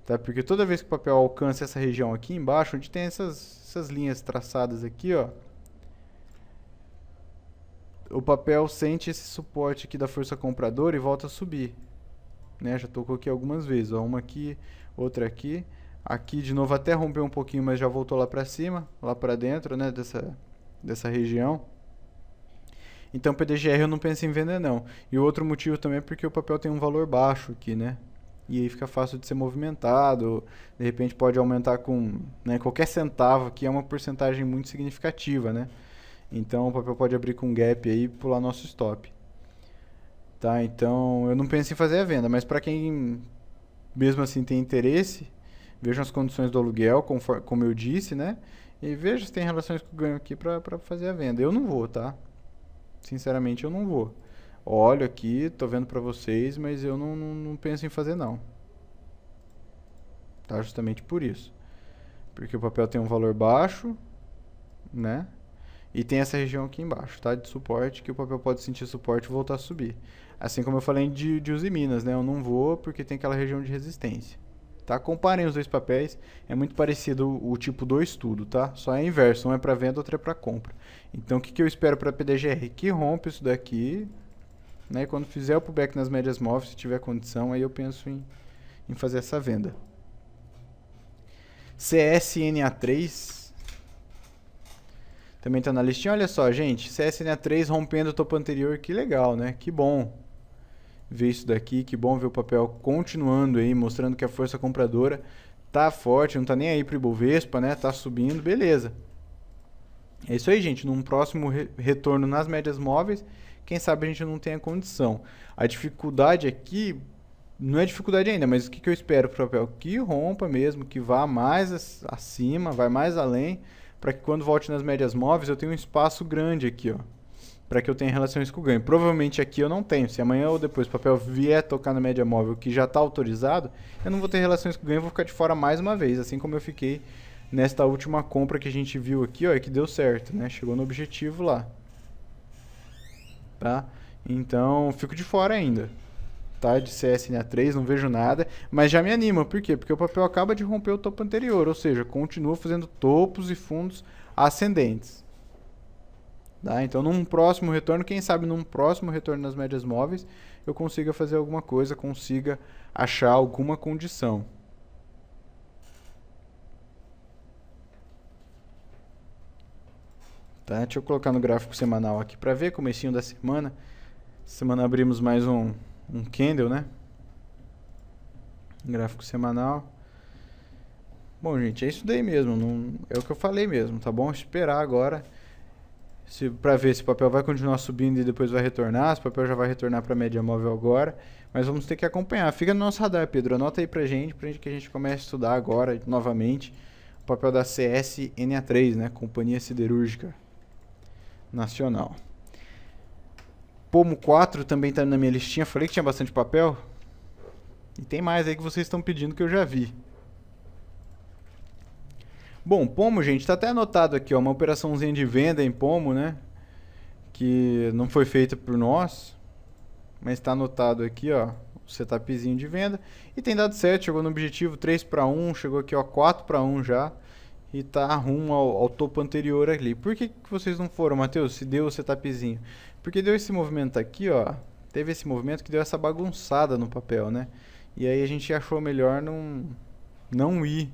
Tá? Porque toda vez que o papel alcança essa região aqui embaixo, onde tem essas linhas traçadas aqui, ó, o papel sente esse suporte aqui da força compradora e volta a subir. Né? Já tocou aqui algumas vezes, ó, uma aqui, outra aqui. Aqui de novo até rompeu um pouquinho, mas já voltou lá para cima, lá para dentro, né, dessa região. Então PDGR eu não penso em vender não. E o outro motivo também é porque o papel tem um valor baixo aqui, né? E aí fica fácil de ser movimentado, de repente pode aumentar com, né, qualquer centavo aqui é uma porcentagem muito significativa, né? Então o papel pode abrir com gap aí e pular nosso stop. Tá? Então eu não penso em fazer a venda, mas para quem mesmo assim tem interesse, vejam as condições do aluguel, como eu disse, né? E veja se tem relações com o ganho aqui para fazer a venda. Eu não vou, tá? Sinceramente eu não vou. Olho aqui, tô vendo para vocês, mas eu não penso em fazer não. Tá? Justamente por isso. Porque o papel tem um valor baixo, né? E tem essa região aqui embaixo, tá? De suporte, que o papel pode sentir suporte e voltar a subir. Assim como eu falei de Uzi Minas, né? Eu não vou porque tem aquela região de resistência. Tá? Comparem os dois papéis, é muito parecido o tipo do estudo, tá? Só é inverso, um é para venda, outro é para compra. Então o que eu espero para PDGR? Que rompa isso daqui, né? E quando fizer o pullback nas médias móveis, se tiver condição, aí eu penso em fazer essa venda. CSNA3 também está na listinha. Olha só, gente, CSNA3 rompendo o topo anterior, que legal, né? Que bom ver isso daqui, que bom ver o papel continuando aí, mostrando que a força compradora tá forte, não tá nem aí pro Ibovespa, né? Tá subindo, beleza. É isso aí, gente. Num próximo retorno nas médias móveis, quem sabe a gente não tenha condição. A dificuldade aqui, não é dificuldade ainda, mas o que eu espero pro papel? Que rompa mesmo, que vá mais acima, vai mais além, para que quando volte nas médias móveis eu tenha um espaço grande aqui, ó, para que eu tenha relações com o ganho. Provavelmente aqui eu não tenho. Se amanhã ou depois o papel vier tocar na média móvel que já está autorizado, eu não vou ter relações com o ganho, eu vou ficar de fora mais uma vez, assim como eu fiquei nesta última compra que a gente viu aqui, ó, e que deu certo, né? Chegou no objetivo lá. Tá? Então, fico de fora ainda. Tá? De CSNA3, não vejo nada, mas já me anima. Por quê? Porque o papel acaba de romper o topo anterior, ou seja, continua fazendo topos e fundos ascendentes. Tá? Então, num próximo retorno, quem sabe num próximo retorno nas médias móveis, eu consiga fazer alguma coisa, consiga achar alguma condição. Tá? Deixa eu colocar no gráfico semanal aqui para ver, comecinho da semana. Semana abrimos mais um candle, né? Gráfico semanal. Bom, gente, é isso daí mesmo. Não, é o que eu falei mesmo, tá bom? Esperar agora para ver se o papel vai continuar subindo e depois vai retornar. Se o papel já vai retornar para a média móvel agora. Mas vamos ter que acompanhar. Fica no nosso radar, Pedro. Anota aí pra gente que a gente comece a estudar agora novamente o papel da CSNA3, né? Companhia Siderúrgica Nacional. Pomo 4 também está na minha listinha. Falei que tinha bastante papel. E tem mais aí que vocês estão pedindo que eu já vi. Bom, Pomo, gente, está até anotado aqui, ó, uma operaçãozinha de venda em Pomo, né? Que não foi feita por nós, mas está anotado aqui, ó, o setupzinho de venda. E tem dado certo, chegou no objetivo 3/1, chegou aqui, ó, 4/1 já. E tá rumo ao topo anterior ali. Por que vocês não foram, Matheus, se deu o setupzinho? Porque deu esse movimento aqui, ó. Teve esse movimento que deu essa bagunçada no papel, né? E aí a gente achou melhor não ir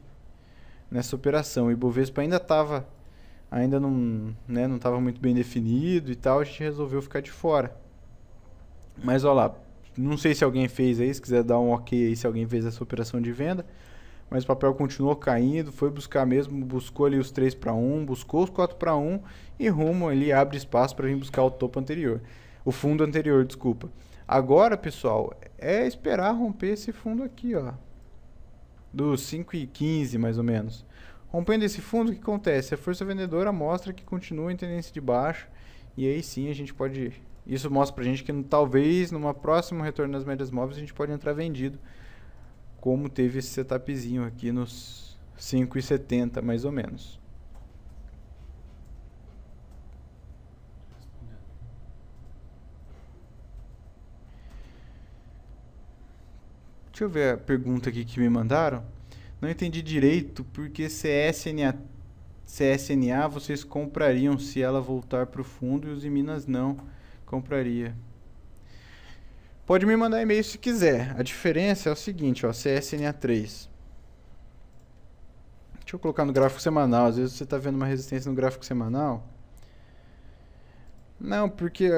nessa operação. O Ibovespa ainda não estava muito bem definido e tal, a gente resolveu ficar de fora. Mas ó lá, não sei se alguém fez aí, se quiser dar um ok aí se alguém fez essa operação de venda. Mas o papel continuou caindo, foi buscar mesmo, buscou ali os 3/1, buscou os 4/1 e rumo ali abre espaço para vir buscar o topo anterior. O fundo anterior, desculpa. Agora, pessoal, é esperar romper esse fundo aqui, ó. Dos 5,15 mais ou menos. Rompendo esse fundo, o que acontece? A força vendedora mostra que continua em tendência de baixa. E aí sim a gente pode... Isso mostra pra gente que talvez numa próxima retorno nas médias móveis a gente pode entrar vendido. Como teve esse setupzinho aqui nos 5,70 mais ou menos. Deixa eu ver a pergunta aqui que me mandaram. Não entendi direito, porque CSNA vocês comprariam se ela voltar para o fundo e os Minas não compraria. Pode me mandar e-mail se quiser. A diferença é o seguinte, ó, CSNA3. Deixa eu colocar no gráfico semanal. Às vezes você está vendo uma resistência no gráfico semanal. Não, porque,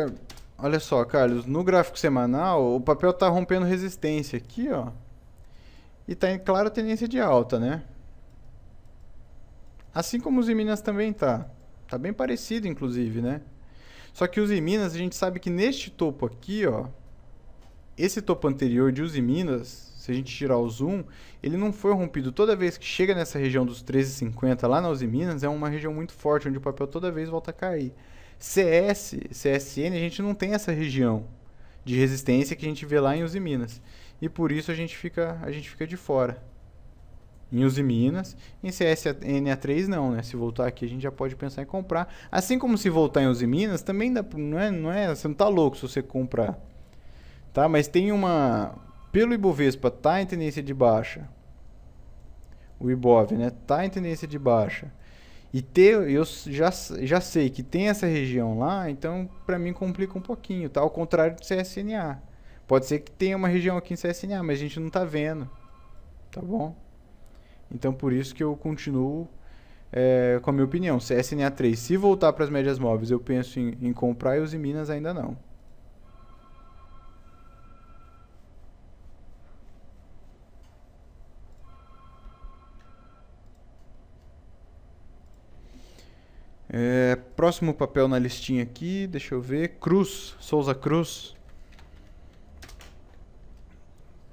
olha só, Carlos, no gráfico semanal o papel está rompendo resistência aqui, ó. E está em clara tendência de alta, né? Assim como os Minas também tá. Tá bem parecido, inclusive, né? Só que os Minas, a gente sabe que neste topo aqui, ó, esse topo anterior de Uzi Minas, se a gente tirar o zoom, ele não foi rompido. Toda vez que chega nessa região dos 13,50 lá na Uzi Minas, é uma região muito forte, onde o papel toda vez volta a cair. CSN, a gente não tem essa região de resistência que a gente vê lá em Uzi Minas. E por isso a gente fica de fora. Em Uzi Minas, em CSNA3 não, né? Se voltar aqui a gente já pode pensar em comprar. Assim como se voltar em Uzi Minas, também dá, você não tá louco se você comprar. Tá? Mas tem pelo Ibovespa tá em tendência de baixa. O Ibov, né? Tá em tendência de baixa. E eu já sei que tem essa região lá, então para mim complica um pouquinho, tá? Ao contrário do CSNA. Pode ser que tenha uma região aqui em CSNA, mas a gente não tá vendo. Tá bom? Então por isso que eu continuo com a minha opinião. CSNA3, se voltar para as médias móveis, eu penso em comprar, e os Minas ainda não. Próximo papel na listinha aqui, deixa eu ver. Souza Cruz.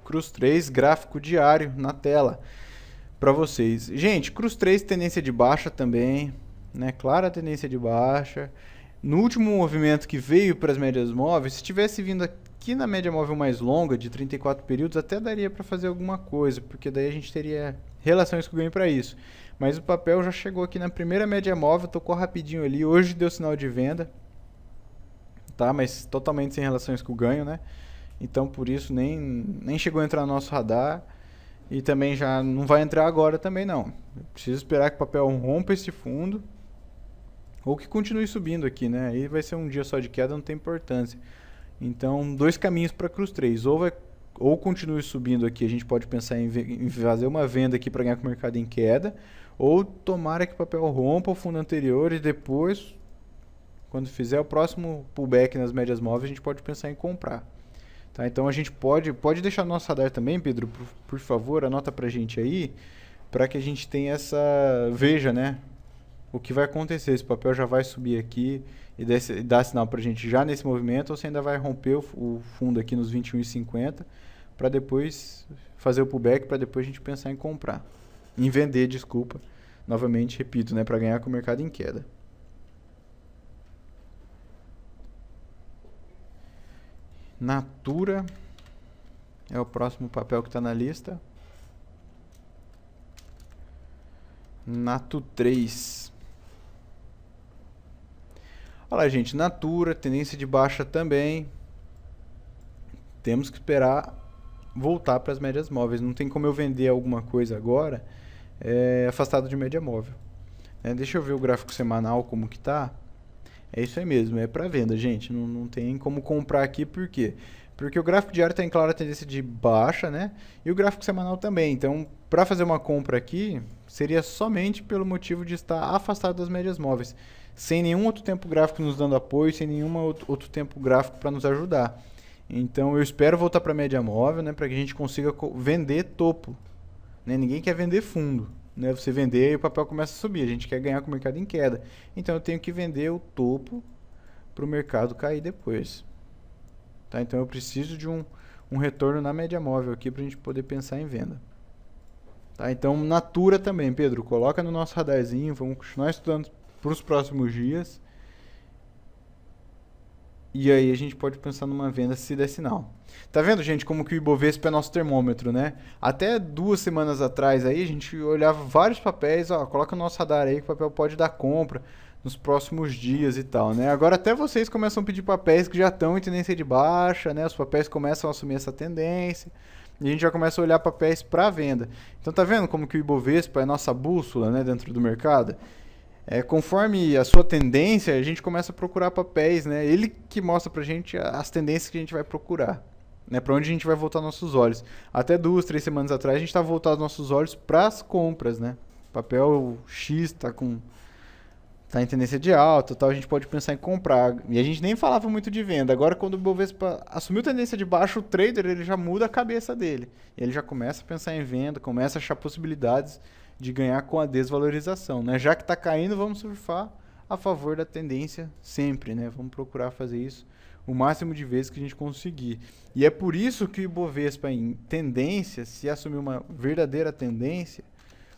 Cruz 3, gráfico diário na tela para vocês. Gente, Cruz 3, tendência de baixa também, né? Clara tendência de baixa. No último movimento que veio para as médias móveis, se tivesse vindo aqui na média móvel mais longa, de 34 períodos, até daria para fazer alguma coisa, porque daí a gente teria relações com o ganho para isso. Mas o papel já chegou aqui na primeira média móvel, tocou rapidinho ali, hoje deu sinal de venda, tá? Mas totalmente sem relações com o ganho, né? Então por isso nem chegou a entrar no nosso radar, e também já não vai entrar agora também não. Preciso esperar que o papel rompa esse fundo, ou que continue subindo aqui, né? Aí vai ser um dia só de queda, não tem importância. Então, dois caminhos para Cruz 3. Ou continue subindo aqui, a gente pode pensar em fazer uma venda aqui para ganhar com o mercado em queda, ou tomara que o papel rompa o fundo anterior e depois, quando fizer o próximo pullback nas médias móveis, a gente pode pensar em comprar. Tá? Então a gente pode deixar no nosso radar também, Pedro, por favor, anota pra gente aí, para que a gente tenha veja, né, o que vai acontecer, se o papel já vai subir aqui e dar sinal pra gente já nesse movimento, ou se ainda vai romper o fundo aqui nos 21,50, para depois fazer o pullback, para depois a gente pensar em comprar. Em vender, desculpa. Novamente, repito, né, para ganhar com o mercado em queda. Natura é o próximo papel que está na lista. Natu 3. Olha lá, gente, Natura, tendência de baixa também. Temos que esperar voltar para as médias móveis. Não tem como eu vender alguma coisa agora afastado de média móvel. Deixa eu ver o gráfico semanal como que tá. É isso aí mesmo, é para venda, gente. Não tem como comprar aqui, por quê? Porque o gráfico diário está em clara tendência de baixa, né? E o gráfico semanal também. Então, para fazer uma compra aqui, seria somente pelo motivo de estar afastado das médias móveis. Sem nenhum outro tempo gráfico nos dando apoio, sem nenhum outro tempo gráfico para nos ajudar. Então, eu espero voltar para a média móvel, né? Para que a gente consiga vender topo. Né? Ninguém quer vender fundo. Né? Você vender e o papel começa a subir. A gente quer ganhar com o mercado em queda. Então, eu tenho que vender o topo para o mercado cair depois. Tá? Então, eu preciso de um retorno na média móvel aqui para a gente poder pensar em venda. Tá? Então, Natura também, Pedro. Coloca no nosso radarzinho. Vamos continuar estudando para os próximos dias. E aí a gente pode pensar numa venda se der sinal. Tá vendo, gente, como que o Ibovespa é nosso termômetro, né? Até 2 semanas atrás aí, a gente olhava vários papéis, ó, coloca no nosso radar aí que o papel pode dar compra nos próximos dias e tal, né? Agora até vocês começam a pedir papéis que já estão em tendência de baixa, né? Os papéis começam a assumir essa tendência. E a gente já começa a olhar papéis para venda. Então tá vendo como que o Ibovespa é nossa bússola, né, dentro do mercado? Conforme a sua tendência, a gente começa a procurar papéis, né? Ele que mostra pra gente as tendências que a gente vai procurar, né? Para onde a gente vai voltar nossos olhos. Até 2, 3 semanas atrás a gente estava voltado nossos olhos para as compras, né? Papel X tá em tendência de alta, tal, a gente pode pensar em comprar. E a gente nem falava muito de venda. Agora, quando o Bovespa assumiu tendência de baixo, o trader ele já muda a cabeça dele. Ele já começa a pensar em venda, começa a achar possibilidades de ganhar com a desvalorização, né? Já que está caindo, vamos surfar a favor da tendência sempre, né? Vamos procurar fazer isso o máximo de vezes que a gente conseguir. E é por isso que o Ibovespa em tendência, se assumir uma verdadeira tendência,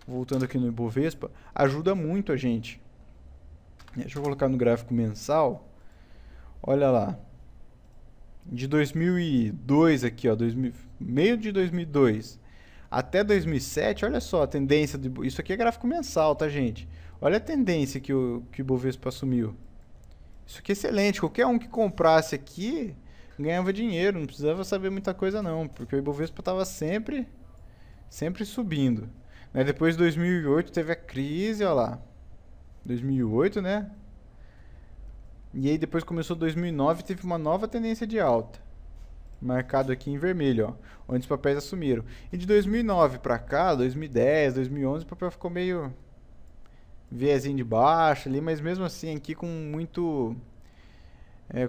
voltando aqui no Ibovespa, ajuda muito a gente. Deixa eu colocar no gráfico mensal. Olha lá. De 2002 aqui, ó, meio de 2002 até 2007, olha só a tendência. Isso aqui é gráfico mensal, tá, gente? Olha a tendência que o Ibovespa assumiu. Isso aqui é excelente. Qualquer um que comprasse aqui ganhava dinheiro. Não precisava saber muita coisa, não. Porque o Ibovespa estava sempre subindo. Né? Depois de 2008 teve a crise, olha lá. 2008, né? E aí depois começou 2009 e teve uma nova tendência de alta. Marcado aqui em vermelho, ó, onde os papéis assumiram. E de 2009 para cá, 2010, 2011, o papel ficou meio viezinho de baixo ali, mas mesmo assim aqui com muito...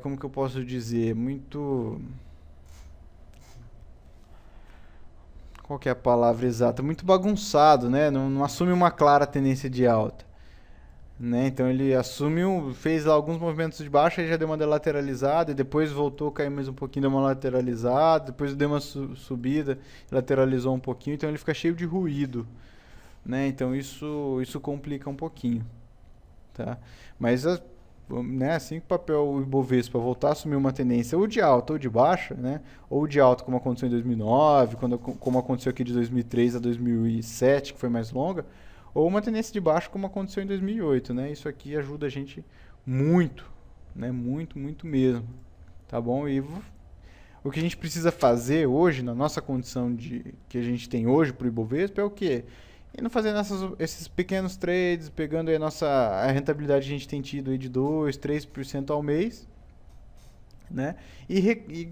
como que eu posso dizer? Muito... Qual que é a palavra exata? Muito bagunçado, né? Não assume uma clara tendência de alta. Né? Então ele assumiu, fez alguns movimentos de baixa e já deu uma delateralizada, e depois voltou a cair mais um pouquinho, deu uma lateralizada, depois deu uma subida, lateralizou um pouquinho, então ele fica cheio de ruído, né? Então isso complica um pouquinho, tá? Mas né, assim que o papel Ibovespa voltar a assumir uma tendência ou de alta ou de baixa, né? Ou de alta como aconteceu em 2009, como aconteceu aqui de 2003 a 2007, que foi mais longa, ou uma tendência de baixo como aconteceu em 2008, né? Isso aqui ajuda a gente muito, né? Muito, muito mesmo, tá bom? E o que a gente precisa fazer hoje, na nossa condição que a gente tem hoje para o Ibovespa, é o quê? Indo fazendo esses pequenos trades, pegando aí a rentabilidade que a gente tem tido aí de 2, 3% ao mês, né? E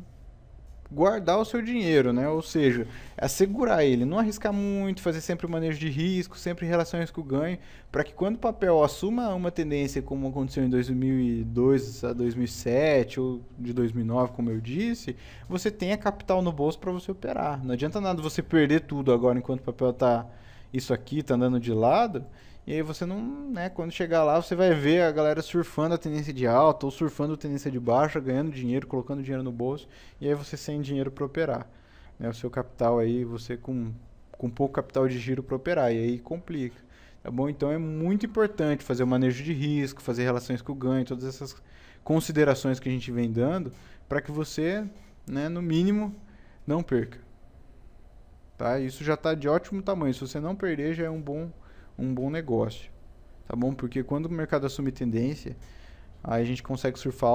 guardar o seu dinheiro, né? Ou seja, assegurar ele, não arriscar muito, fazer sempre o manejo de risco, sempre relação risco-ganho, para que quando o papel assuma uma tendência como aconteceu em 2002 a 2007 ou de 2009, como eu disse, você tenha capital no bolso para você operar. Não adianta nada você perder tudo agora enquanto o papel está isso aqui, está andando de lado, e aí você não, né, quando chegar lá, você vai ver a galera surfando a tendência de alta ou surfando a tendência de baixa, ganhando dinheiro, colocando dinheiro no bolso, e aí você sem dinheiro para operar. Né, o seu capital aí, você com pouco capital de giro para operar, e aí complica. Tá bom? Então é muito importante fazer o manejo de risco, fazer relações com o ganho, todas essas considerações que a gente vem dando, para que você, né, no mínimo, não perca. Tá? Isso já está de ótimo tamanho. Se você não perder, já é um bom negócio, tá bom? Porque quando o mercado assume tendência, aí a gente consegue surfar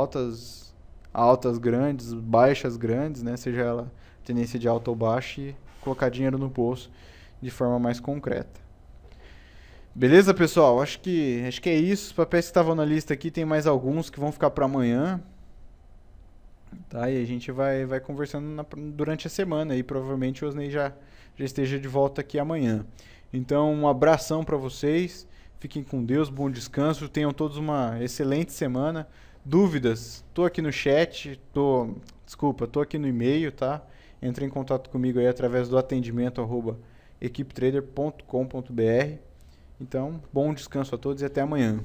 altas grandes, baixas grandes, né? Seja ela tendência de alta ou baixa, e colocar dinheiro no bolso de forma mais concreta. Beleza, pessoal? Acho que é isso. Os papéis que estavam na lista aqui, tem mais alguns que vão ficar para amanhã. Tá? E a gente vai conversando durante a semana, e provavelmente o Osney já esteja de volta aqui amanhã. Então, um abração para vocês, fiquem com Deus, bom descanso, tenham todos uma excelente semana. Dúvidas, tô aqui no chat, tô aqui no e-mail, tá? Entre em contato comigo aí através do atendimento @equipetrader.com.br. Então, bom descanso a todos e até amanhã.